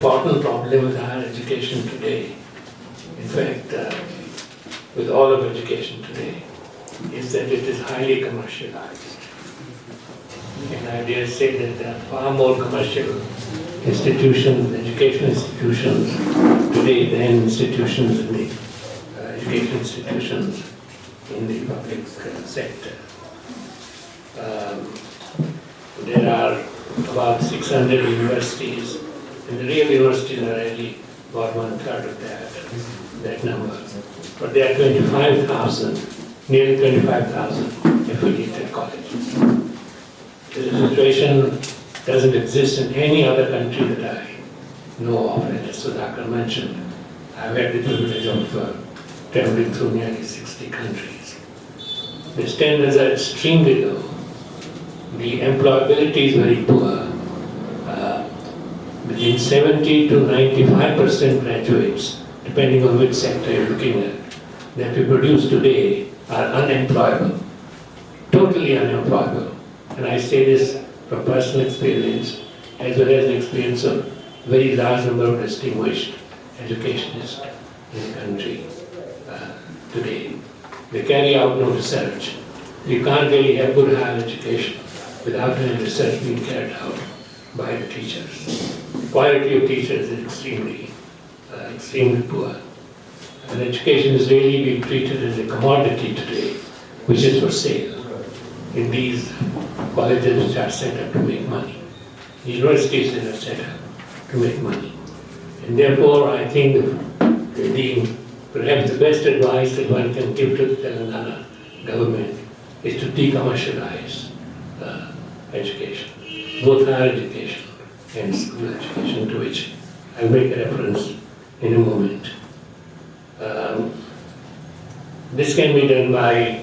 Important problem with higher education today, in fact, with all of education today, is that it is highly commercialized. And I dare say that there are far more commercial institutions, educational institutions today than institutions in the education institutions in the public sector. There are about 600 universities, and the real universities are really about 1/3 of that number. But there are 25,000, nearly 25,000 affiliated colleges. This situation doesn't exist in any other country that I know of, and as Sudhakar mentioned, I've had the privilege of traveling through nearly 60 countries. The standards are extremely low. The employability is very poor. Between 70 to 95% graduates, depending on which sector you're looking at, that we produce today are unemployable, totally unemployable. And I say this from personal experience, as well as the experience of a very large number of distinguished educationists in the country today. They carry out no research. You can't really have good higher education without any research being carried out by the teachers. Quality of teachers is extremely poor. And education is really being treated as a commodity today, which is for sale in these colleges which are set up to make money. Universities that are set up to make money. And therefore, I think perhaps the best advice that one can give to the Telangana government is to decommercialize education, both higher education and school education, to which I'll make a reference in a moment. This can be done by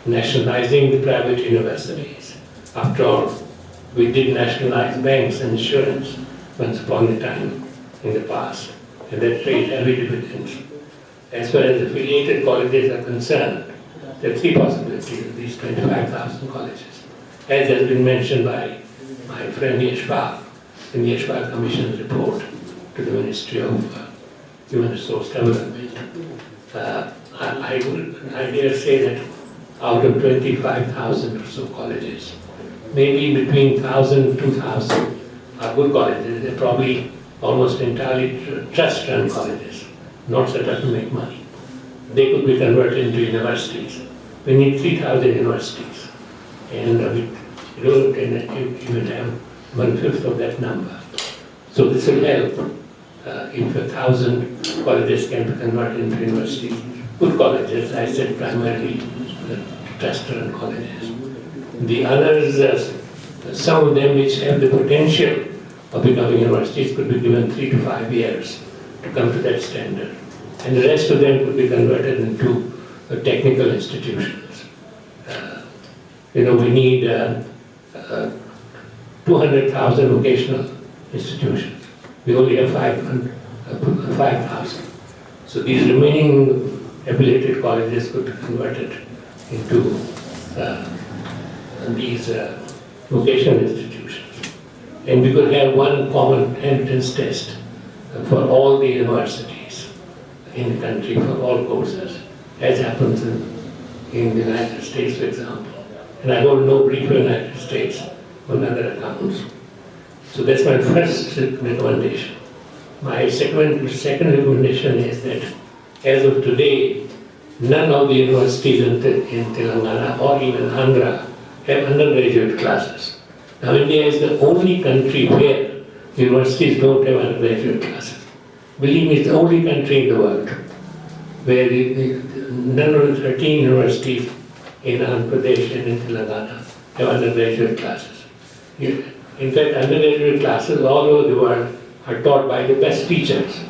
nationalizing the private universities. After all, we did nationalize banks and insurance once upon a time in the past, and that paid heavy dividends. As far as affiliated colleges are concerned, there are three possibilities of these 25,000 colleges. As has been mentioned by my friend Yashpal in the Yashpal Commission's report to the Ministry of Human Resource Development. I dare say that out of 25,000 or so colleges, maybe between 1,000 and 2,000 are good colleges. They're probably almost entirely trust-run colleges, not set up to make money. They could be converted into universities. We need 3,000 universities, and we don't even have 1/5 of that number. So this will help if 1,000 colleges can be converted into universities. Good colleges, I said primarily trust-run colleges. The others, some of them which have the potential of becoming universities, could be given 3 to 5 years to come to that standard. And the rest of them could be converted into technical institutions. We need 200,000 vocational institutions. We only have 5,000. So these remaining affiliated colleges could be converted into these vocational institutions. And we could have one common entrance test for all the universities in the country, for all courses, as happens in the United States, for example. And I hold no brief for the United States on other accounts. So that's my first recommendation. My second recommendation is that as of today, none of the universities in Telangana or even Andhra have undergraduate classes. Now India is the only country where universities don't have undergraduate classes. Believe me, it's the only country in the world where none of the 13 universities in Andhra Pradesh and in Telangana have undergraduate classes. In fact, undergraduate classes all over the world are taught by the best teachers.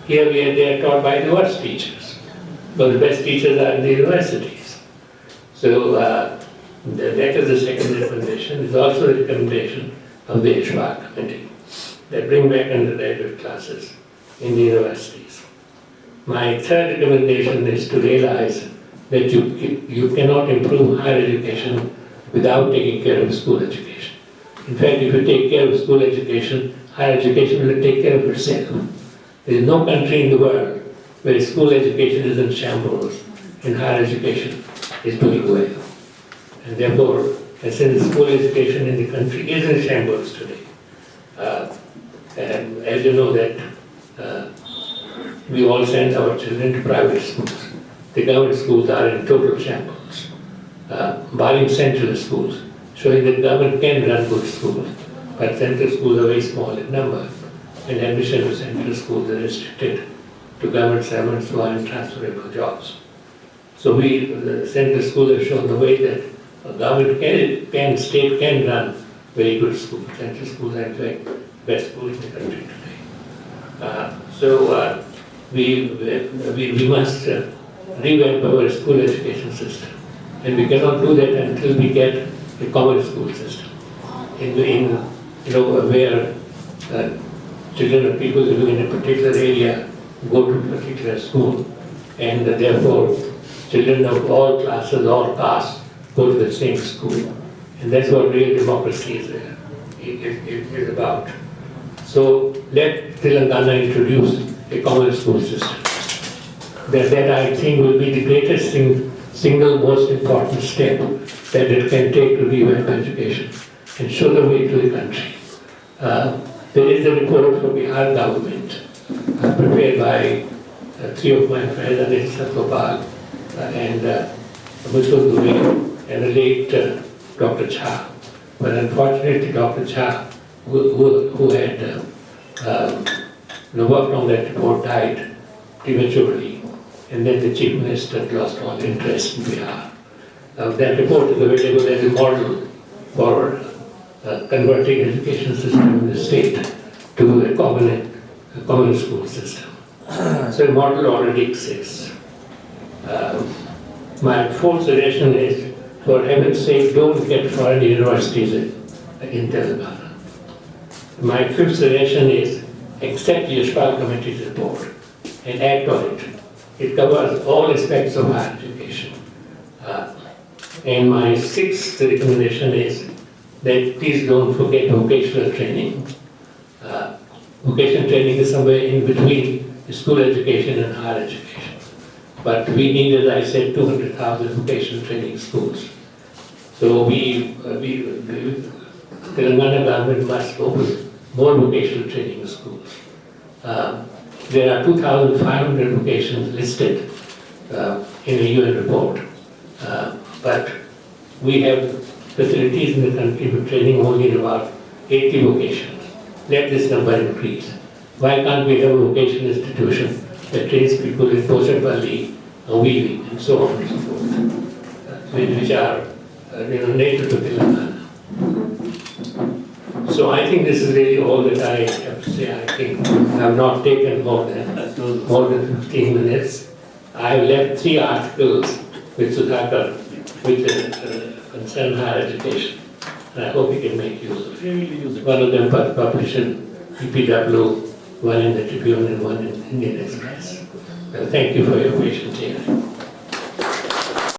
Here they are taught by the worst teachers. But the best teachers are in the universities. So that is the second recommendation. It's also a recommendation of the Yashpal Committee that bring back undergraduate classes in the universities. My third recommendation is to realize that you cannot improve higher education without taking care of school education. In fact, if you take care of school education, higher education will take care of itself. There is no country in the world where school education is in shambles and higher education is doing well. And therefore, since school education in the country is in shambles today, and as you know that we all send our children to private schools. The government schools are in total shambles, barring central schools, showing that government can run good schools, but central schools are very small in number, and admission to central schools are restricted to government servants who are in transferable jobs. So the central schools have shown the way that government state can run very good schools. Central schools are in fact the best schools in the country today. So we must revamp our school education system, and we cannot do that until we get a common school system, where children of people living in a particular area go to a particular school, and therefore children of all classes, all castes go to the same school, and that's what real democracy is about. So let Telangana introduce a common school system. That I think will be the greatest single most important step that it can take to revamp education and show the way to the country. There is a report from Bihar government prepared by three of my friends, Anil Satgopal and Mushkil Dubey and the late Dr. Jha. But unfortunately, Dr. Jha, who had worked on that report, died prematurely, and then the Chief Minister lost all interest in Bihar. That report is available as a model for converting education system in the state to a common school system. So a model already exists. My fourth suggestion is, for heaven's sake, don't get foreign universities in Telangana. My fifth suggestion is, accept the Yashpal Committee's report and act on it. It covers all aspects of higher education. And my sixth recommendation is that please don't forget vocational training. Vocational training is somewhere in between school education and higher education. But we need, as I said, 200,000 vocational training schools. So the Telangana government must open more vocational training schools. There are 2,500 vocations listed in a UN report, but we have facilities in the country for training only in about 80 vocations. Let this number increase. Why can't we have a vocational institution that trains people in Pochapalli, weaving, and so on and so forth, which are native to Telangana? So I think this is really all that I have to say. I think I have not taken more than 15 minutes. I have left 3 articles with Sudhakar which concern higher education. And I hope he can make use of it. One of them published in EPW, one in the Tribune and one in Indian Express. Well, thank you for your patience here.